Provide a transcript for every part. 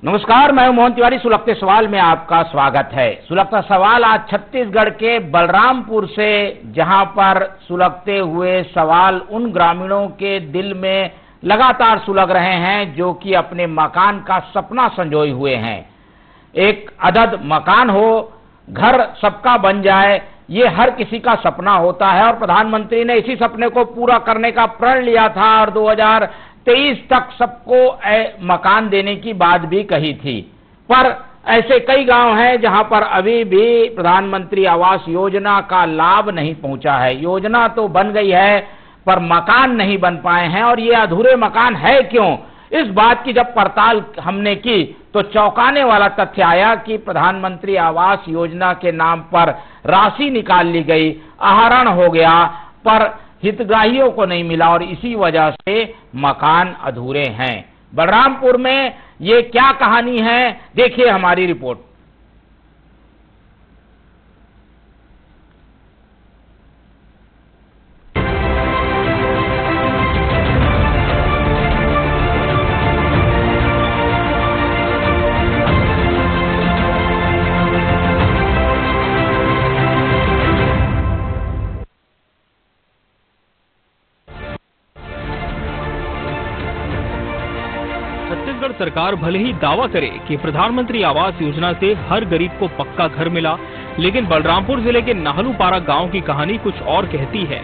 नमस्कार, मैं हूं मोहन तिवारी। सुलगते सवाल में आपका स्वागत है। सुलगता सवाल आज छत्तीसगढ़ के बलरामपुर से, जहां पर सुलगते हुए सवाल उन ग्रामीणों के दिल में लगातार सुलग रहे हैं जो कि अपने मकान का सपना संजोए हुए हैं। एक अदद मकान हो, घर सबका बन जाए, ये हर किसी का सपना होता है और प्रधानमंत्री ने इसी सपने को पूरा करने का प्रण लिया था और 2023 तक सबको मकान देने की बात भी कही थी। पर ऐसे कई गांव हैं जहां पर अभी भी प्रधानमंत्री आवास योजना का लाभ नहीं पहुंचा है। योजना तो बन गई है पर मकान नहीं बन पाए हैं। और ये अधूरे मकान है क्यों, इस बात की जब पड़ताल हमने की तो चौंकाने वाला तथ्य आया कि प्रधानमंत्री आवास योजना के नाम पर राशि निकाल ली गई, आहरण हो गया, पर हितग्राहियों को नहीं मिला और इसी वजह से मकान अधूरे हैं। बलरामपुर में ये क्या कहानी है, देखिए हमारी रिपोर्ट। छत्तीसगढ़ सरकार भले ही दावा करे कि प्रधानमंत्री आवास योजना से हर गरीब को पक्का घर मिला, लेकिन बलरामपुर जिले के नाहलूपारा गांव की कहानी कुछ और कहती है।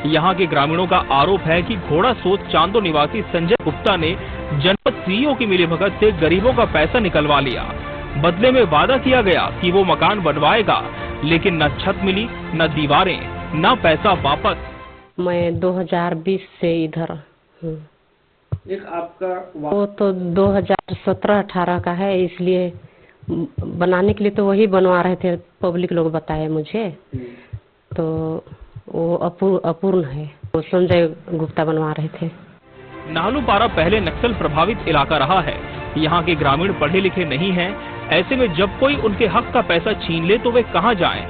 यहां के ग्रामीणों का आरोप है कि घोड़ा सोच चांदो निवासी संजय गुप्ता ने जनपद सीईओ की मिलीभगत से गरीबों का पैसा निकलवा लिया। बदले में वादा किया गया कि वो मकान बनवाएगा, लेकिन न छत मिली, न दीवारें, न पैसा वापस। मैं 2020 से इधर हूँ। एक आपका वो तो 2017-18 का है, इसलिए बनाने के लिए तो वही बनवा रहे थे, पब्लिक लोग बताए मुझे। तो वो अपूर्ण है, वो संजय गुप्ता बनवा रहे थे। नाहलूपारा पहले नक्सल प्रभावित इलाका रहा है। यहाँ के ग्रामीण पढ़े लिखे नहीं हैं। ऐसे में जब कोई उनके हक का पैसा छीन ले तो वे कहाँ जाएं?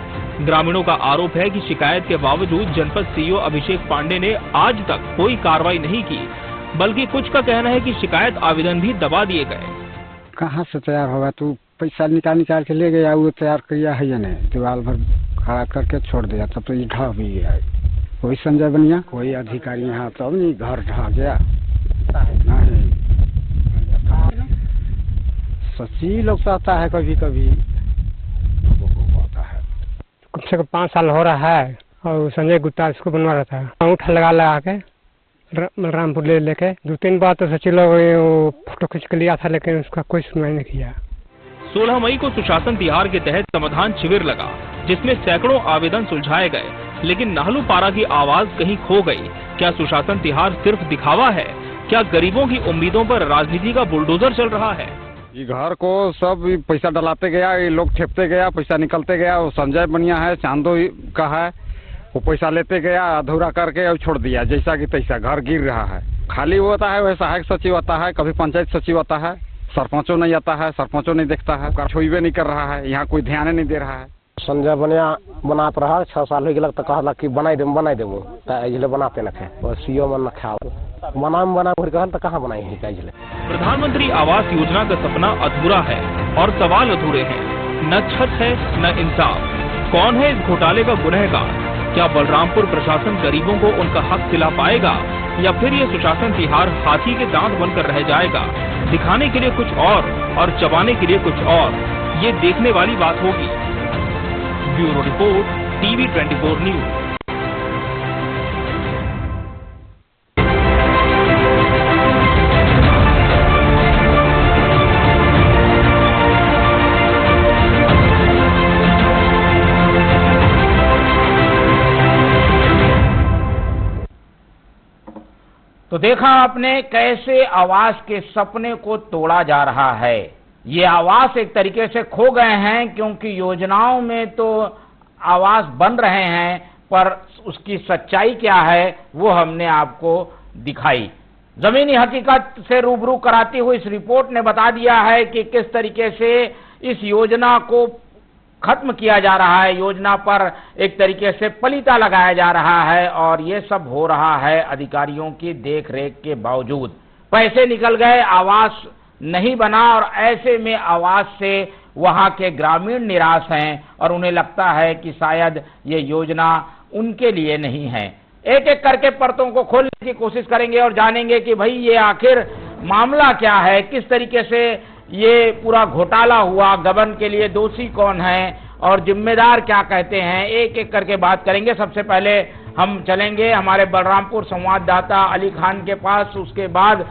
ग्रामीणों का आरोप है कि शिकायत के बावजूद जनपद सीईओ अभिषेक पांडे ने आज तक कोई कार्रवाई नहीं की, बल्कि कुछ का कहना है कि शिकायत आवेदन भी दबा दिए गए। कहाँ से तैयार होगा, तू पैसा निकाल के ले गया, वो तैयार किया है या नहीं, दीवार भर खड़ा करके छोड़ दिया, तब तो ये ढह भी गया। कोई संजय बनिया, कोई अधिकारी यहाँ तब नहीं, घर ढह गया नहीं। सच्ची लोग कहता है कभी कभी होता है। कम से कम 5 साल हो रहा है और संजय गुप्ता इसको बनवा रहा था, अंगूठा लगा के बलरामपुर लेके 2-3 बार तो सचिव लोग फोटो खींच के लिया था, लेकिन उसका कोई सुनवाई नहीं किया। 16 मई को सुशासन तिहार के तहत समाधान शिविर लगा, जिसमें सैकड़ों आवेदन सुलझाए गए, लेकिन नाहलूपारा की आवाज कहीं खो गई। क्या सुशासन तिहार सिर्फ दिखावा है? क्या गरीबों की उम्मीदों पर राजनीति का बुलडोजर चल रहा है? ये घर को सब पैसा डलाते गया, ये लोग ठेपते गया, पैसा निकलते गया। वो संजय बनिया है, चांदो का है, वो पैसा लेते गया, अधूरा करके और छोड़ दिया जैसा कि तैसा। घर गिर रहा है, खाली वो आता है, वह सहायक सचिव आता है, कभी पंचायत सचिव आता है, सरपंचों नहीं आता है, सरपंचों नहीं देखता है, छुईबे नहीं कर रहा है, यहाँ कोई ध्यान नहीं दे रहा है। संजय बनिया बनात रहा 6 साल हो गया तो कहला कि बनाई देबो इसलिए बनाते न थे, और सीओ मन न खाओ बना कहल तो कहाँ बनाई है। प्रधानमंत्री आवास योजना का सपना अधूरा है और सवाल अधूरे हैं। न छत है, न इंसाफ। कौन है इस घोटाले का गुनहगार? क्या बलरामपुर प्रशासन गरीबों को उनका हक दिला पाएगा, या फिर ये सुशासन तिहार हाथी के दांत बनकर रह जाएगा, दिखाने के लिए कुछ और चबाने के लिए कुछ और? ये देखने वाली बात होगी। Bureau report, TV 24 news. तो देखा आपने कैसे आवास के सपने को तोड़ा जा रहा है। ये आवास एक तरीके से खो गए हैं, क्योंकि योजनाओं में तो आवास बन रहे हैं, पर उसकी सच्चाई क्या है वो हमने आपको दिखाई। जमीनी हकीकत से रूबरू कराती हुई इस रिपोर्ट ने बता दिया है कि किस तरीके से इस योजना को खत्म किया जा रहा है, योजना पर एक तरीके से पलीता लगाया जा रहा है, और ये सब हो रहा है अधिकारियों की देखरेख के बावजूद। पैसे निकल गए, आवास नहीं बना और ऐसे में आवास से वहां के ग्रामीण निराश हैं और उन्हें लगता है कि शायद ये योजना उनके लिए नहीं है। एक एक करके परतों को खोलने की कोशिश करेंगे और जानेंगे कि भाई ये आखिर मामला क्या है, किस तरीके से ये पूरा घोटाला हुआ, गबन के लिए दोषी कौन है और जिम्मेदार क्या कहते हैं, एक एक करके बात करेंगे। सबसे पहले हम चलेंगे हमारे बलरामपुर संवाददाता अली खान के पास, उसके बाद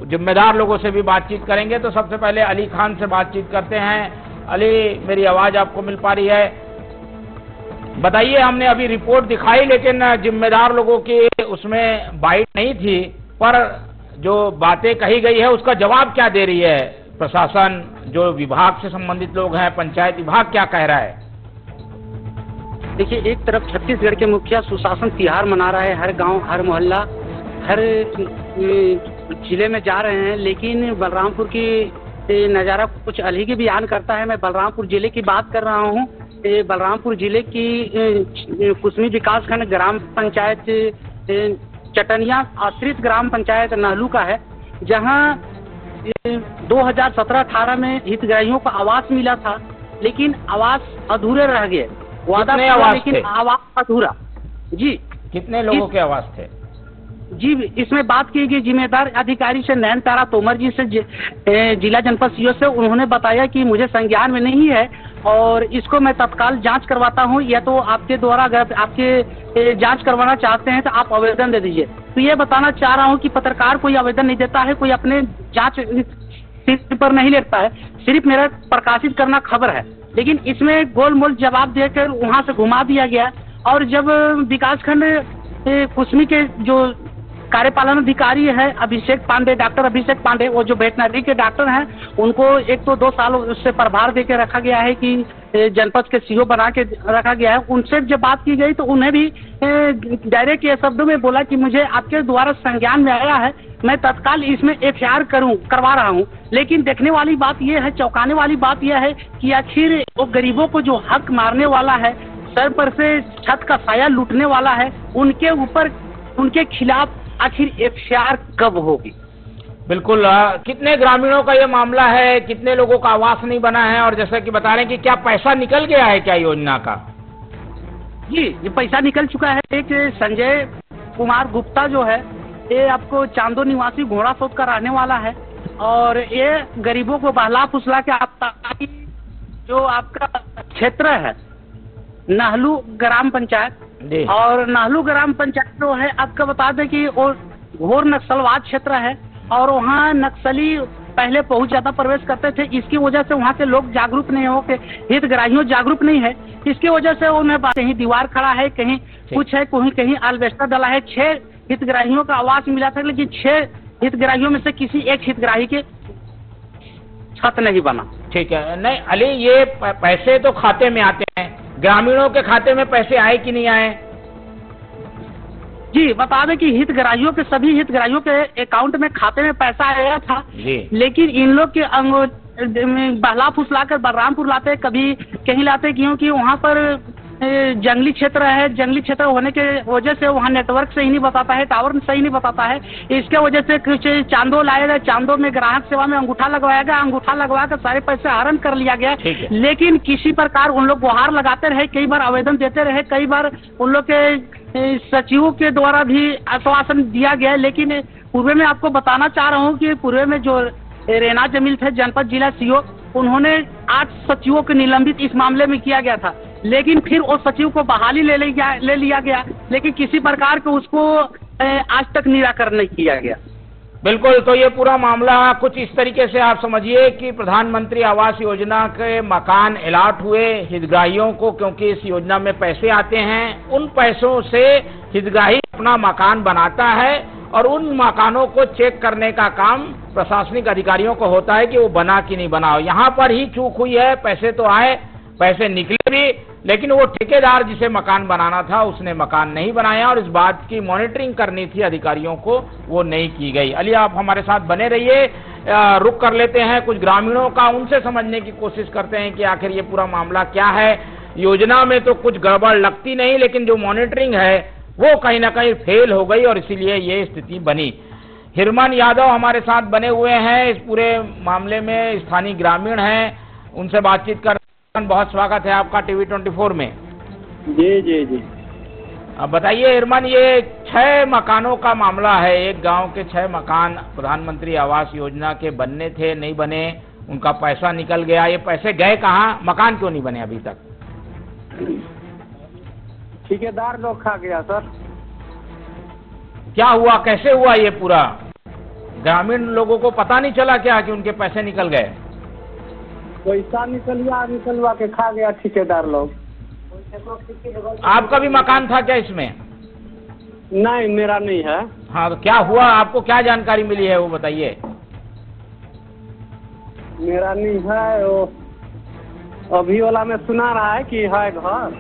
जिम्मेदार लोगों से भी बातचीत करेंगे। तो सबसे पहले अली खान से बातचीत करते हैं। अली, मेरी आवाज आपको मिल पा रही है? बताइए, हमने अभी रिपोर्ट दिखाई लेकिन जिम्मेदार लोगों की उसमें बाइट नहीं थी, पर जो बातें कही गई है उसका जवाब क्या दे रही है प्रशासन, जो विभाग से संबंधित लोग हैं, पंचायत विभाग क्या कह रहा है? देखिए, एक तरफ छत्तीसगढ़ के मुखिया सुशासन तिहार मना रहा है, हर गांव, हर मोहल्ला, हर जिले में जा रहे हैं, लेकिन बलरामपुर की नज़ारा कुछ अलग ही बयान करता है। मैं बलरामपुर जिले की बात कर रहा हूँ। बलरामपुर जिले की कुसमी विकासखंड ग्राम पंचायत चटनिया आश्रित ग्राम पंचायत नाहलू का है, जहां 2017-18 में हितग्राहियों को आवास मिला था, लेकिन आवास अधूरे रह गए। वादा हुआ लेकिन आवास अधूरा। जी, कितने लोगों के आवास थे? जी, इसमें बात की गई जिम्मेदार अधिकारी से, नयन तारा तोमर जी से, जिला जनपद सीओ से। उन्होंने बताया कि मुझे संज्ञान में नहीं है और इसको मैं तत्काल जांच करवाता हूं, या तो आपके द्वारा अगर आपके जांच करवाना चाहते हैं तो आप आवेदन दे दीजिए। तो ये बताना चाह रहा हूं कि पत्रकार कोई आवेदन नहीं देता है, कोई अपने जांच सिर पर नहीं लेता है, सिर्फ मेरा प्रकाशित करना खबर है। लेकिन इसमें गोलमोल जवाब देकर वहां से घुमा दिया गया। और जब विकासखंड कुसमी के जो कार्यपालन अधिकारी है अभिषेक पांडे, डॉक्टर अभिषेक पांडे, वो जो वेटनरी के डॉक्टर हैं, उनको 1 तो 2 साल उससे प्रभार देके रखा गया है कि जनपद के सीओ बना के रखा गया है। उनसे जब बात की गई तो उन्हें भी डायरेक्ट ये शब्दों में बोला कि मुझे आपके द्वारा संज्ञान में आया है, मैं तत्काल इसमें FIR करवा रहा हूँ। लेकिन देखने वाली बात यह है, चौंकाने वाली बात यह है कि आखिर वो गरीबों को जो हक मारने वाला है, सर पर से छत का साया लूटने वाला है, उनके ऊपर, उनके खिलाफ आखिर FIR कब होगी? बिल्कुल। कितने ग्रामीणों का ये मामला है, कितने लोगों का आवास नहीं बना है और जैसे कि बता रहे हैं कि क्या पैसा निकल गया है क्या योजना का? जी, ये पैसा निकल चुका है। एक संजय कुमार गुप्ता जो है, ये आपको चांदो निवासी घोड़ा सोत का रहने वाला है और ये गरीबों को बहला फुसला के आपका जो आपका क्षेत्र है नाहलू ग्राम पंचायत, और नाहलू ग्राम पंचायत जो है आपका बता दें कि वो घोर नक्सलवाद क्षेत्र है और वहाँ नक्सली पहले बहुत ज्यादा प्रवेश करते थे। इसकी वजह से वहाँ के लोग जागरूक नहीं हो, के हितग्राहियों जागरूक नहीं है। इसकी वजह से उन्हें कहीं दीवार खड़ा है, कहीं कुछ है, कहीं अल्बेस्टर डला है। 6 हितग्राहियों का आवास मिला था, लेकिन 6 हितग्राहियों में से किसी एक हितग्राही के छत नहीं बना। ठीक है। नहीं अली, ये पैसे तो खाते में आते हैं, ग्रामीणों के खाते में पैसे आए कि नहीं आए? जी, बता दें कि हितग्राहियों के, सभी हितग्राहियों के अकाउंट में, खाते में पैसा आया था, लेकिन इन लोग के बहला फुसला कर बलरामपुर लाते, कभी कहीं लाते, क्योंकि वहाँ पर जंगली क्षेत्र है। जंगली क्षेत्र होने के वजह से वहाँ नेटवर्क सही नहीं बताता है, टावर सही नहीं बताता है। इसके वजह से कुछ चांदो लाएगा, चांदो में ग्राहक सेवा में अंगूठा लगवाएगा, अंगूठा लगवा कर सारे पैसे हरण कर लिया गया। लेकिन किसी प्रकार उन लोग गुहार लगाते रहे, कई बार आवेदन देते रहे, कई बार उन लोग के सचिवों के द्वारा भी आश्वासन दिया गया। लेकिन पूर्व में आपको बताना चाह रहा हूँ कि पूर्व में जो रेना जमील थे जनपद जिला सीओ, उन्होंने 8 सचिवों को निलंबित इस मामले में किया गया था, लेकिन फिर उस सचिव को बहाली ले लिया गया, लेकिन किसी प्रकार का उसको आज तक निराकरण नहीं किया गया। बिल्कुल। तो ये पूरा मामला कुछ इस तरीके से आप समझिए कि प्रधानमंत्री आवास योजना के मकान अलॉट हुए हितग्राहियों को, क्योंकि इस योजना में पैसे आते हैं, उन पैसों से हितग्राही अपना मकान बनाता है और उन मकानों को चेक करने का काम प्रशासनिक अधिकारियों को होता है कि वो बना कि नहीं बना। यहाँ पर ही चूक हुई है, पैसे तो आए, पैसे निकले भी, लेकिन वो ठेकेदार जिसे मकान बनाना था उसने मकान नहीं बनाया और इस बात की मॉनिटरिंग करनी थी अधिकारियों को, वो नहीं की गई। अली, आप हमारे साथ बने रहिए, रुक कर लेते हैं कुछ ग्रामीणों का, उनसे समझने की कोशिश करते हैं कि आखिर ये पूरा मामला क्या है। योजना में तो कुछ गड़बड़ लगती नहीं, लेकिन जो मॉनिटरिंग है वो कहीं ना कहीं फेल हो गई और इसीलिए ये स्थिति बनी। हिरमन यादव हमारे साथ बने हुए हैं, इस पूरे मामले में स्थानीय ग्रामीण हैं, उनसे बातचीत कर। बहुत स्वागत है आपका टीवी 24 में। जी जी जी। अब बताइए हिरमन, ये 6 मकानों का मामला है। एक गांव के 6 मकान प्रधानमंत्री आवास योजना के बनने थे, नहीं बने, उनका पैसा निकल गया। ये पैसे गए कहाँ? मकान क्यों नहीं बने अभी तक? ठेकेदार लोग खा गया सर। क्या हुआ, कैसे हुआ ये पूरा? ग्रामीण लोगों को पता नहीं चला क्या कि उनके पैसे निकल गए? पैसा निकलवा के खा गया ठेकेदार लोग। आपका भी मकान था क्या इसमें? नहीं, मेरा नहीं है। हाँ, तो क्या हुआ, आपको क्या जानकारी मिली है वो बताइए। मेरा नहीं है, वो अभी वाला में सुना रहा है कि है घर,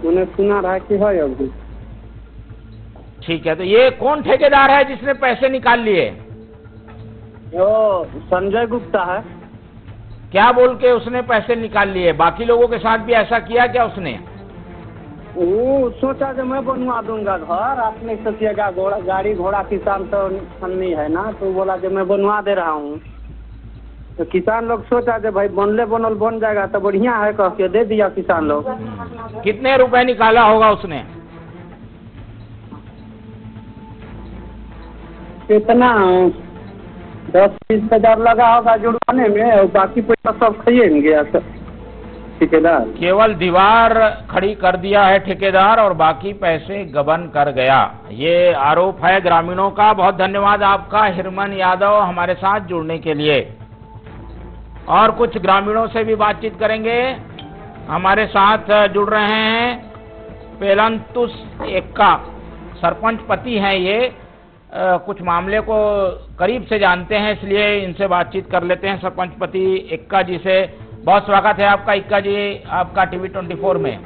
उन्हें सुना रहा है कि है अभी। ठीक है, तो ये कौन ठेकेदार है जिसने पैसे निकाल लिए? वो संजय गुप्ता है। क्या बोल के उसने पैसे निकाल लिए? बाकी लोगों के साथ भी ऐसा किया क्या उसने? वो सोचा कि मैं बनवा दूंगा घर, आप नहीं सोचिएगा, गाड़ी घोड़ा किसान तो नहीं है ना, तो बोला कि मैं बनवा दे रहा हूँ। तो किसान लोग सोचा कि भाई बनल बन जाएगा तो बढ़िया है, कह के दे दिया किसान लोग। कितने रुपए निकाला होगा उसने? कितना 10-20 हजार लगा होगा जुड़वाने में, और बाकी पैसा सब खाइए गया सर ठेकेदार। केवल दीवार खड़ी कर दिया है ठेकेदार और बाकी पैसे गबन कर गया, ये आरोप है ग्रामीणों का। बहुत धन्यवाद आपका हिरमन यादव हमारे साथ जुड़ने के लिए। और कुछ ग्रामीणों से भी बातचीत करेंगे, हमारे साथ जुड़ रहे हैं पेलंतुस एक्का, सरपंच पति हैं ये। कुछ मामले को करीब से जानते हैं, इसलिए इनसे बातचीत कर लेते हैं सरपंच पति एक्का जी से। बहुत स्वागत है आपका एक्का जी, आपका टीवी 24 में।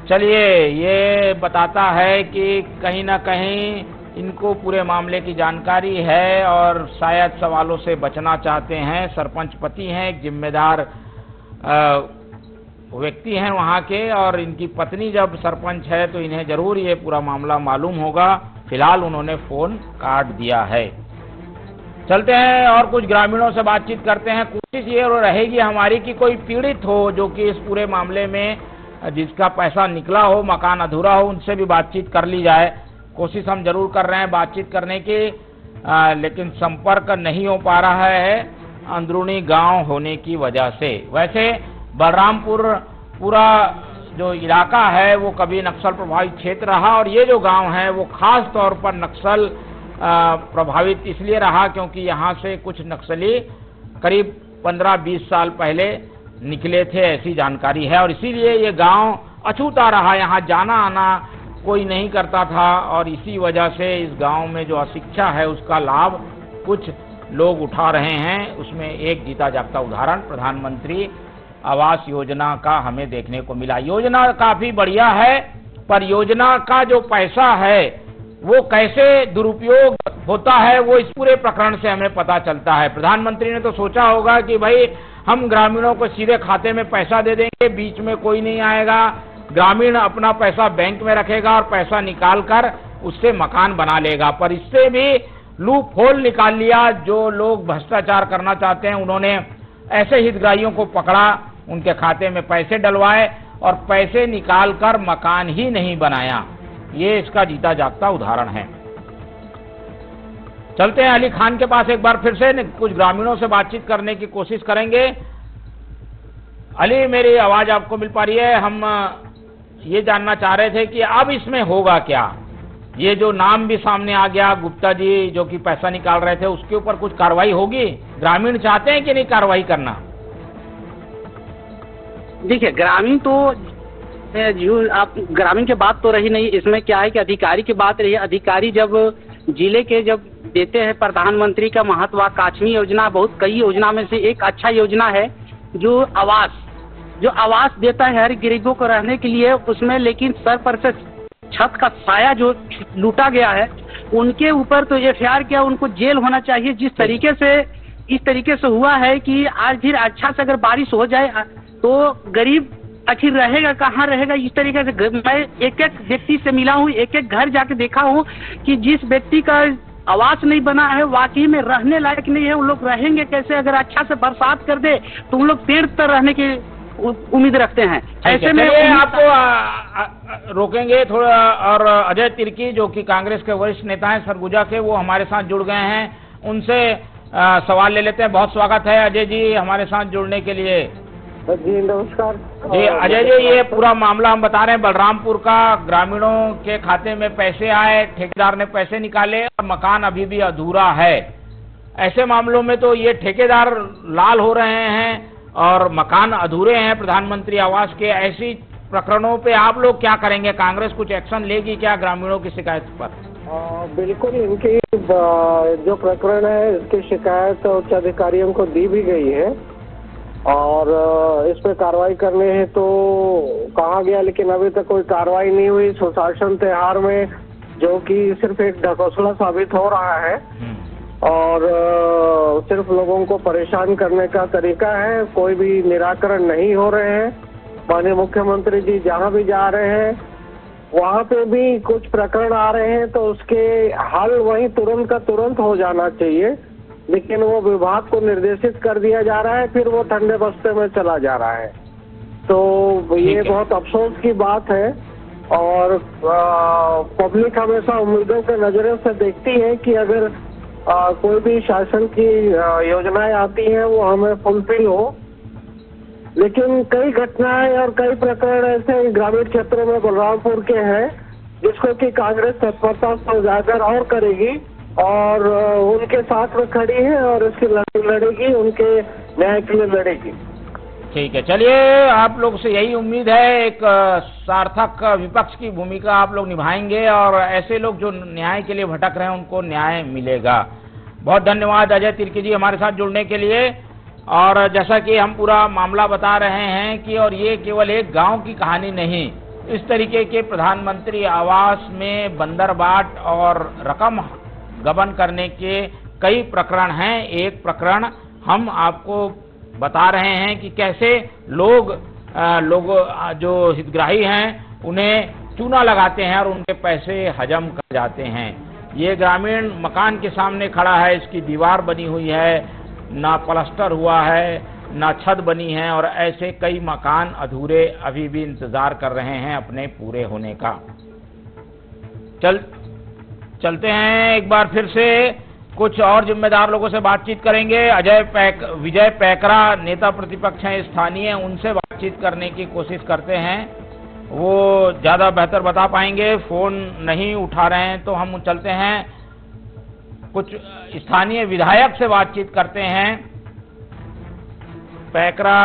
चलिए, ये बताता है कि कहीं ना कहीं इनको पूरे मामले की जानकारी है और शायद सवालों से बचना चाहते हैं। सरपंच पति हैं, एक जिम्मेदार व्यक्ति हैं वहाँ के, और इनकी पत्नी जब सरपंच है तो इन्हें जरूर ये पूरा मामला मालूम होगा। फिलहाल उन्होंने फोन काट दिया है। चलते हैं और कुछ ग्रामीणों से बातचीत करते हैं। कोशिश ये रहेगी हमारी कि कोई पीड़ित हो जो कि इस पूरे मामले में जिसका पैसा निकला हो, मकान अधूरा हो, उनसे भी बातचीत कर ली जाए। कोशिश हम जरूर कर रहे हैं बातचीत करने की, लेकिन संपर्क नहीं हो पा रहा है अंदरूनी गांव होने की वजह से। वैसे बलरामपुर पूरा जो इलाका है वो कभी नक्सल प्रभावित क्षेत्र रहा, और ये जो गांव है वो खास तौर पर नक्सल प्रभावित इसलिए रहा क्योंकि यहाँ से कुछ नक्सली करीब 15-20 साल पहले निकले थे, ऐसी जानकारी है। और इसीलिए ये गांव अछूता रहा, यहाँ जाना आना कोई नहीं करता था, और इसी वजह से इस गांव में जो अशिक्षा है उसका लाभ कुछ लोग उठा रहे हैं। उसमें एक जीता जागता उदाहरण प्रधानमंत्री आवास योजना का हमें देखने को मिला। योजना काफी बढ़िया है, पर योजना का जो पैसा है वो कैसे दुरुपयोग होता है वो इस पूरे प्रकरण से हमें पता चलता है। प्रधानमंत्री ने तो सोचा होगा कि भाई हम ग्रामीणों को सीधे खाते में पैसा दे देंगे, बीच में कोई नहीं आएगा, ग्रामीण अपना पैसा बैंक में रखेगा और पैसा निकाल कर उससे मकान बना लेगा। पर इससे भी लूप होल निकाल लिया। जो लोग भ्रष्टाचार करना चाहते हैं उन्होंने ऐसे हितग्राहियों को पकड़ा, उनके खाते में पैसे डलवाए और पैसे निकालकर मकान ही नहीं बनाया। ये इसका जीता जागता उदाहरण है। चलते हैं अली खान के पास, एक बार फिर से कुछ ग्रामीणों से बातचीत करने की कोशिश करेंगे। अली, मेरी आवाज आपको मिल पा रही है? हम ये जानना चाह रहे थे कि अब इसमें होगा क्या? ये जो नाम भी सामने आ गया गुप्ता जी जो कि पैसा निकाल रहे थे, उसके ऊपर कुछ कार्रवाई होगी? ग्रामीण चाहते हैं कि नहीं कार्रवाई करना? देखिए, ग्रामीण तो जो आप ग्रामीण की बात तो रही नहीं, इसमें क्या है कि अधिकारी की बात रही है। अधिकारी जब जिले के जब देते हैं प्रधानमंत्री का महत्वाकांक्षी योजना, बहुत कई योजना में से एक अच्छा योजना है जो आवास देता है हर गरीबों को रहने के लिए, उसमें लेकिन सर पर से छत का साया जो लूटा गया है उनके ऊपर तो एफआईआर किया, उनको जेल होना चाहिए। जिस तरीके से इस तरीके से हुआ है कि आज फिर अच्छा से अगर बारिश हो जाए तो गरीब आखिर रहेगा कहाँ रहेगा। इस तरीके से मैं एक एक व्यक्ति से मिला हूँ, एक एक घर जाके देखा हूँ कि जिस व्यक्ति का आवास नहीं बना है, वाकई में रहने लायक नहीं है, उन लोग रहेंगे कैसे। अगर अच्छा से बरसात कर दे तो उन लोग पेड़ पर रहने की उम्मीद रखते हैं। ऐसे में आपको रोकेंगे थोड़ा। और अजय तिर्की जो कि कांग्रेस के वरिष्ठ नेता हैं सरगुजा के, वो हमारे साथ जुड़ गए हैं, उनसे सवाल ले लेते हैं। बहुत स्वागत है अजय जी हमारे साथ जुड़ने के लिए। जी नमस्कार। जी अजय जी, ये पूरा मामला हम बता रहे हैं बलरामपुर का। ग्रामीणों के खाते में पैसे आए, ठेकेदार ने पैसे निकाले और मकान अभी भी अधूरा है। ऐसे मामलों में तो ये ठेकेदार लाल हो रहे हैं और मकान अधूरे हैं प्रधानमंत्री आवास के। ऐसी प्रकरणों पे आप लोग क्या करेंगे? कांग्रेस कुछ एक्शन लेगी क्या ग्रामीणों की शिकायत पर? बिल्कुल, इनकी जो प्रकरण है इसकी शिकायत उच्च अधिकारियों को दी भी गई है और इस पे कार्रवाई करने हैं तो कहा गया, लेकिन अभी तक कोई कार्रवाई नहीं हुई। सुशासन त्योहार में जो कि सिर्फ एक ढकोसला साबित हो रहा है और सिर्फ लोगों को परेशान करने का तरीका है, कोई भी निराकरण नहीं हो रहे हैं। माननीय मुख्यमंत्री जी जहां भी जा रहे हैं वहां पे भी कुछ प्रकरण आ रहे हैं तो उसके हल वहीं तुरंत का तुरंत हो जाना चाहिए, लेकिन वो विभाग को निर्देशित कर दिया जा रहा है, फिर वो ठंडे बस्ते में चला जा रहा है। तो ये बहुत अफसोस की बात है और पब्लिक हमेशा उम्मीदों के नजरों से देखती है कि अगर कोई भी शासन की योजनाएं आती हैं वो हमें फुलफिल हो। लेकिन कई घटनाएं और कई प्रकरण ऐसे ग्रामीण क्षेत्रों में बलरामपुर के हैं जिसको कि कांग्रेस तत्परता से उजागर और करेगी और उनके साथ में खड़ी है और इसकी लड़ाई लड़ेगी, उनके न्याय के लिए लड़ेगी। ठीक है, चलिए आप लोग से यही उम्मीद है, एक सार्थक विपक्ष की भूमिका आप लोग निभाएंगे और ऐसे लोग जो न्याय के लिए भटक रहे हैं उनको न्याय मिलेगा। बहुत धन्यवाद अजय तिर्की जी हमारे साथ जुड़ने के लिए। और जैसा कि हम पूरा मामला बता रहे हैं कि और ये केवल एक गांव की कहानी नहीं, इस तरीके के प्रधानमंत्री आवास में बंदरबाट और रकम गबन करने के कई प्रकरण हैं। एक प्रकरण हम आपको बता रहे हैं कि कैसे लोग जो हितग्राही हैं उन्हें चूना लगाते हैं और उनके पैसे हजम कर जाते हैं। ये ग्रामीण मकान के सामने खड़ा है, इसकी दीवार बनी हुई है, ना प्लास्टर हुआ है, ना छत बनी है और ऐसे कई मकान अधूरे अभी भी इंतजार कर रहे हैं अपने पूरे होने का। चलते हैं एक बार फिर से कुछ और जिम्मेदार लोगों से बातचीत करेंगे। विजय पैकरा नेता प्रतिपक्ष हैं स्थानीय, उनसे बातचीत करने की कोशिश करते हैं, वो ज्यादा बेहतर बता पाएंगे। फोन नहीं उठा रहे हैं तो हम चलते हैं कुछ स्थानीय विधायक से बातचीत करते हैं। पैकरा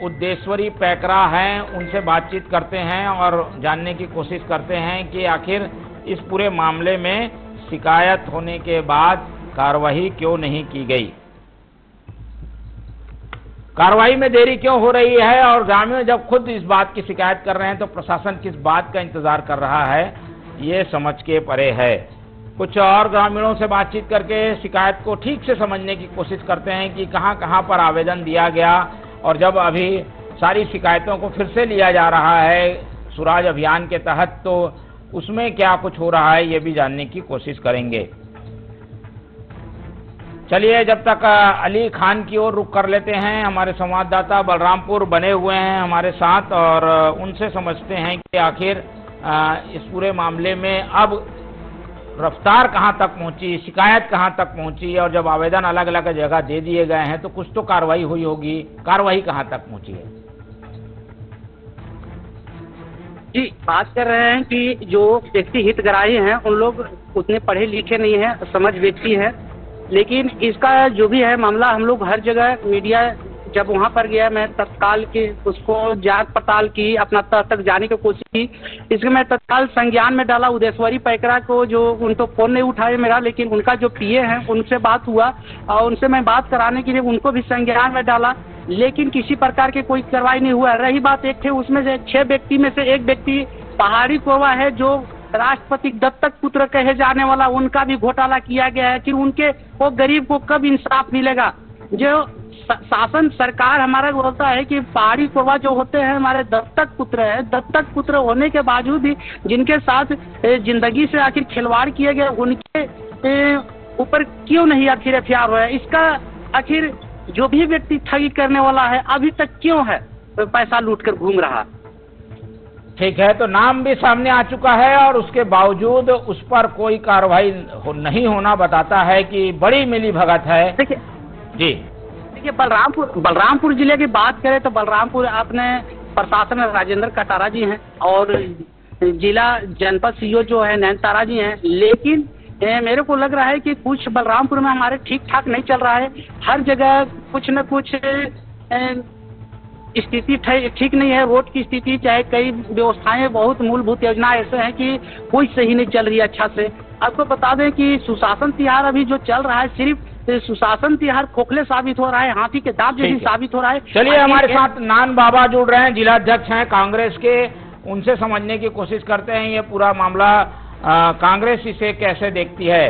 उद्देश्वरी पैकरा हैं, उनसे बातचीत करते हैं और जानने की कोशिश करते हैं कि आखिर इस पूरे मामले में शिकायत होने के बाद कार्रवाई क्यों नहीं की गई, कार्रवाई में देरी क्यों हो रही है और ग्रामीण जब खुद इस बात की शिकायत कर रहे हैं तो प्रशासन किस बात का इंतजार कर रहा है, ये समझ के परे है। कुछ और ग्रामीणों से बातचीत करके शिकायत को ठीक से समझने की कोशिश करते हैं कि कहां कहां पर आवेदन दिया गया और जब अभी सारी शिकायतों को फिर से लिया जा रहा है सुराज अभियान के तहत तो उसमें क्या कुछ हो रहा है ये भी जानने की कोशिश करेंगे। चलिए जब तक अली खान की ओर रुख कर लेते हैं, हमारे संवाददाता बलरामपुर बने हुए हैं हमारे साथ और उनसे समझते हैं कि आखिर इस पूरे मामले में अब रफ्तार कहां तक पहुंची, शिकायत कहां तक पहुंची और जब आवेदन अलग अलग जगह दे दिए गए हैं तो कुछ तो कार्रवाई हुई होगी, कार्रवाई कहां तक पहुंची है? जी बात कर रहे हैं कि जो व्यक्ति हितग्राही हैं उन लोग उतने पढ़े लिखे नहीं हैं, समझ व्यक्ति है, लेकिन इसका जो भी है मामला हम लोग हर जगह मीडिया जब वहाँ पर गया मैं तत्काल की उसको जांच पड़ताल की, अपना तह तक जाने की कोशिश की। इसके मैं तत्काल संज्ञान में डाला उद्देश्वरी पैकरा को, जो उनको फ़ोन नहीं उठाए मेरा, लेकिन उनका जो पीए हैं उनसे बात हुआ और उनसे मैं बात कराने के लिए उनको भी संज्ञान में डाला, लेकिन किसी प्रकार की कोई कार्रवाई नहीं हुआ। रही बात एक थे उसमें से 6 व्यक्ति में से एक व्यक्ति पहाड़ी कोवा है जो राष्ट्रपति दत्तक पुत्र कहे जाने वाला, उनका भी घोटाला किया गया है। फिर उनके वो गरीब को कब इंसाफ मिलेगा? जो शासन सरकार हमारा बोलता है कि पहाड़ी कोरबा जो होते हैं हमारे दत्तक पुत्र है, दत्तक पुत्र होने के बावजूद भी जिनके साथ जिंदगी से आखिर खिलवाड़ किए गए उनके ऊपर क्यों नहीं आखिर एफआईआर हुआ है? इसका आखिर जो भी व्यक्ति ठगी करने वाला है अभी तक क्यों है पैसा लूट कर घूम रहा? ठीक है, तो नाम भी सामने आ चुका है और उसके बावजूद उस पर कोई कार्रवाई नहीं होना बताता है कि बड़ी मिलीभगत है। देखिए जी, देखिए बलरामपुर जिले की बात करें तो बलरामपुर अपने प्रशासन में राजेंद्र कटारा जी हैं और जिला जनपद सीईओ जो है नैनतारा जी हैं, लेकिन मेरे को लग रहा है कि कुछ बलरामपुर में हमारे ठीक ठाक नहीं चल रहा है। हर जगह कुछ न कुछ स्थिति ठीक नहीं है। रोड की स्थिति चाहे कई व्यवस्थाएं बहुत मूलभूत योजना ऐसे हैं कि कोई सही नहीं चल रही है अच्छा से। आपको बता दें कि सुशासन तिहार अभी जो चल रहा है सिर्फ सुशासन तिहार खोखले साबित हो रहा है, हाथी के दांत जैसी साबित हो रहा है। चलिए हमारे साथ नान बाबा जुड़ रहे हैं, जिलाध्यक्ष हैं कांग्रेस के, उनसे समझने की कोशिश करते हैं ये पूरा मामला कांग्रेस इसे कैसे देखती है।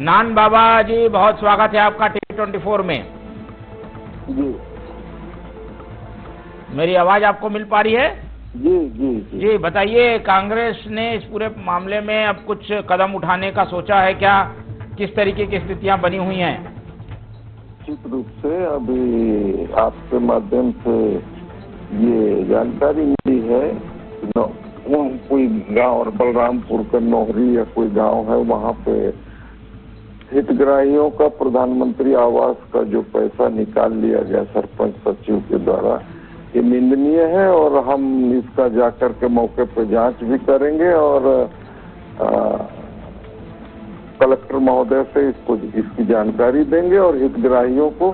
नान बाबा जी, बहुत स्वागत है आपका T24 में। जी, मेरी आवाज आपको मिल पा रही है? जी जी जी, बताइए, कांग्रेस ने इस पूरे मामले में अब कुछ कदम उठाने का सोचा है क्या? किस तरीके की स्थितियां बनी हुई हैं? निश्चित रूप से अभी आपके माध्यम से ये जानकारी मिली है कोई गांव और बलरामपुर का नोहरी या कोई गांव है, वहां पे हितग्राहियों का प्रधानमंत्री आवास का जो पैसा निकाल लिया गया सरपंच सचिव के द्वारा, ये निंदनीय है और हम इसका जाकर के मौके पर जांच भी करेंगे और कलेक्टर महोदय से इसकी जानकारी देंगे और हितग्राहियों को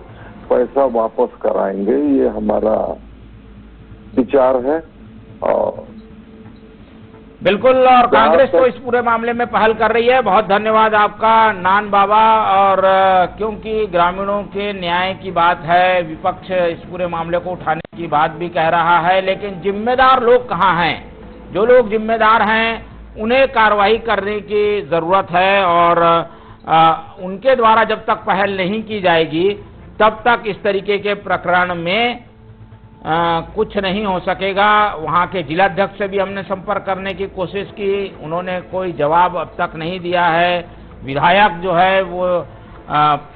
पैसा वापस कराएंगे। ये हमारा विचार है। और बिल्कुल, और कांग्रेस तो इस पूरे मामले में पहल कर रही है। बहुत धन्यवाद आपका नान बाबा। और क्योंकि ग्रामीणों के न्याय की बात है, विपक्ष इस पूरे मामले को उठाने की बात भी कह रहा है, लेकिन जिम्मेदार लोग कहाँ हैं? जो लोग जिम्मेदार हैं उन्हें कार्रवाई करने की जरूरत है और उनके द्वारा जब तक पहल नहीं की जाएगी तब तक इस तरीके के प्रकरण में कुछ नहीं हो सकेगा। वहां के जिलाध्यक्ष से भी हमने संपर्क करने की कोशिश की, उन्होंने कोई जवाब अब तक नहीं दिया है। विधायक जो है वो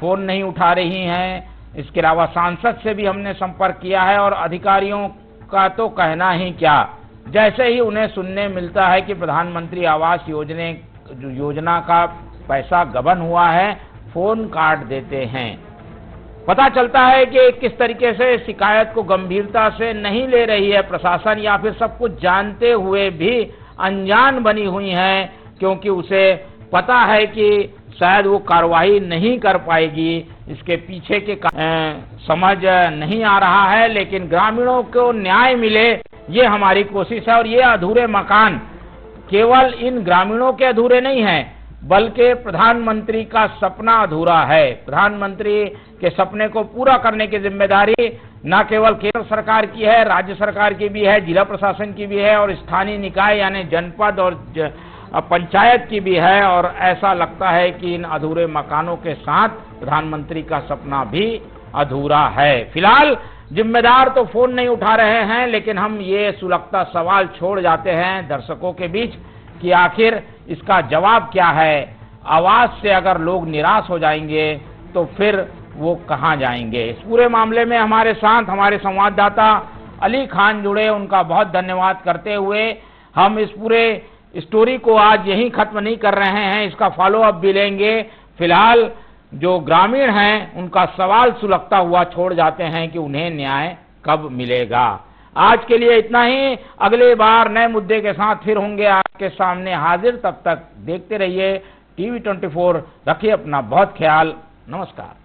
फोन नहीं उठा रही हैं। इसके अलावा सांसद से भी हमने संपर्क किया है और अधिकारियों का तो कहना ही क्या, जैसे ही उन्हें सुनने मिलता है कि प्रधानमंत्री आवास योजना का पैसा गबन हुआ है, फोन काट देते हैं। पता चलता है कि किस तरीके से शिकायत को गंभीरता से नहीं ले रही है प्रशासन, या फिर सब कुछ जानते हुए भी अनजान बनी हुई है, क्योंकि उसे पता है कि शायद वो कार्रवाई नहीं कर पाएगी। इसके पीछे के समझ नहीं आ रहा है, लेकिन ग्रामीणों को न्याय मिले ये हमारी कोशिश है। और ये अधूरे मकान केवल इन ग्रामीणों के अधूरे नहीं हैं, बल्कि प्रधानमंत्री का सपना अधूरा है। प्रधानमंत्री के सपने को पूरा करने की जिम्मेदारी न केवल केंद्र सरकार की है, राज्य सरकार की भी है, जिला प्रशासन की भी है और स्थानीय निकाय यानी जनपद और पंचायत की भी है। और ऐसा लगता है कि इन अधूरे मकानों के साथ प्रधानमंत्री का सपना भी अधूरा है। फिलहाल जिम्मेदार तो फोन नहीं उठा रहे हैं, लेकिन हम ये सुलगता सवाल छोड़ जाते हैं दर्शकों के बीच कि आखिर इसका जवाब क्या है। आवास से अगर लोग निराश हो जाएंगे तो फिर वो कहां जाएंगे? इस पूरे मामले में हमारे साथ हमारे संवाददाता अली खान जुड़े, उनका बहुत धन्यवाद करते हुए हम इस पूरे स्टोरी को आज यहीं खत्म नहीं कर रहे हैं, इसका फॉलो अप भी लेंगे। फिलहाल जो ग्रामीण हैं उनका सवाल सुलगता हुआ छोड़ जाते हैं कि उन्हें न्याय कब मिलेगा। आज के लिए इतना ही। अगले बार नए मुद्दे के साथ फिर होंगे आपके सामने हाजिर। तब तक देखते रहिए TV24। रखिए अपना बहुत ख्याल। नमस्कार।